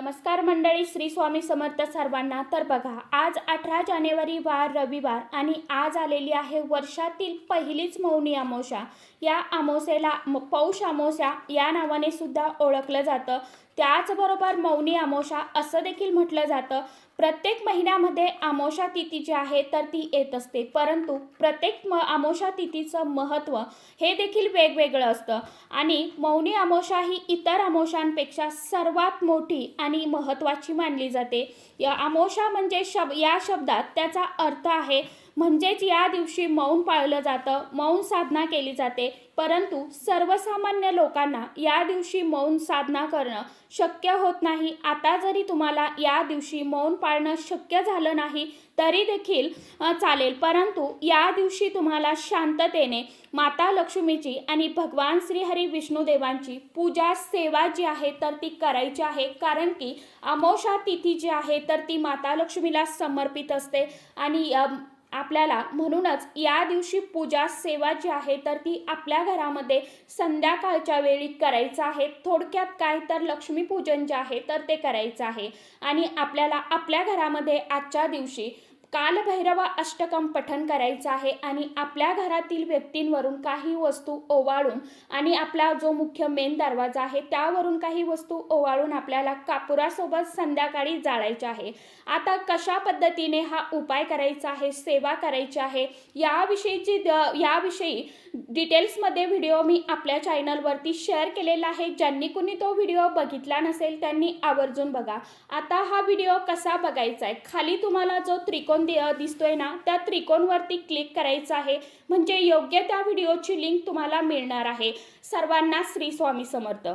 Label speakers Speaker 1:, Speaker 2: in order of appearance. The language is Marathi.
Speaker 1: नमस्कार मंडळी, श्री स्वामी समर्थ सर्वांना। तर बघा, आज 18 जानेवारी वार रविवार आणि आज आलेली आहे वर्षातील पहिलीच मौनी अमावस्या। या अमावस्येला पौष अमावस्या या नावाने सुद्धा ओळखलं जातं। त्याचबरोबर मौनी अमावस्या असं देखील म्हटलं जातं। प्रत्येक महिन्यामध्ये अमावस्या तिथी जी आहे तर ती येत असते, परंतु प्रत्येक अमावस्या तिथीचं महत्त्व हे देखील वेगवेगळं असतं आणि मौनी अमावस्या ही इतर अमावस्यांपेक्षा सर्वात मोठी आणि महत्त्वाची मानली जाते। या अमावस्या म्हणजे या शब्दात त्याचा अर्थ आहे म्हणजेच या दिवशी मौन पाळलं जातं, मौन साधना केली जाते। परंतु सर्वसामान्य लोकांना या दिवशी मौन साधना करणं शक्य होत नाही। आता जरी तुम्हाला या दिवशी मौन पाळणं शक्य झालं नाही तरी देखील चालेल, परंतु या दिवशी तुम्हाला शांततेने माता लक्ष्मीची आणि भगवान श्री हरी विष्णुदेवांची पूजा सेवा जी आहे तर ती करायची आहे। कारण की अमावस्या तिथी जी आहे तर ती माता लक्ष्मीला समर्पित असते आणि आपल्याला म्हणूनच या दिवशी पूजा सेवा जी आहे तर ती आपल्या घरामध्ये संध्याकाळच्या वेळी करायचं आहे। थोडक्यात काय तर लक्ष्मीपूजन जे आहे तर ते करायचं आहे आणि आपल्याला आपल्या घरामध्ये आजच्या दिवशी कालभैरव अष्टकम पठण करायचं आहे आणि आपल्या घरातील व्यक्तींवरून काही वस्तू ओवाळून आणि आपला जो मुख्य मेन दरवाजा आहे त्यावरून काही वस्तू ओवाळून आपल्याला कापुरासोबत संध्याकाळी जाळायचे आहे। आता कशा पद्धतीने हा उपाय करायचा आहे, सेवा करायची आहे, याविषयी डिटेल्समध्ये व्हिडिओ मी आपल्या चॅनलवरती शेअर केलेला आहे। ज्यांनी कुणी तो व्हिडिओ बघितला नसेल त्यांनी आवर्जून बघा। आता हा व्हिडिओ कसा बघायचा आहे, खाली तुम्हाला जो त्रिकोण दिसतोय ना त्या त्रिकोणवरती क्लिक करायचं आहे, म्हणजे योग्य त्या व्हिडिओची लिंक तुम्हाला मिळणार आहे। सर्वांना श्री स्वामी समर्थ।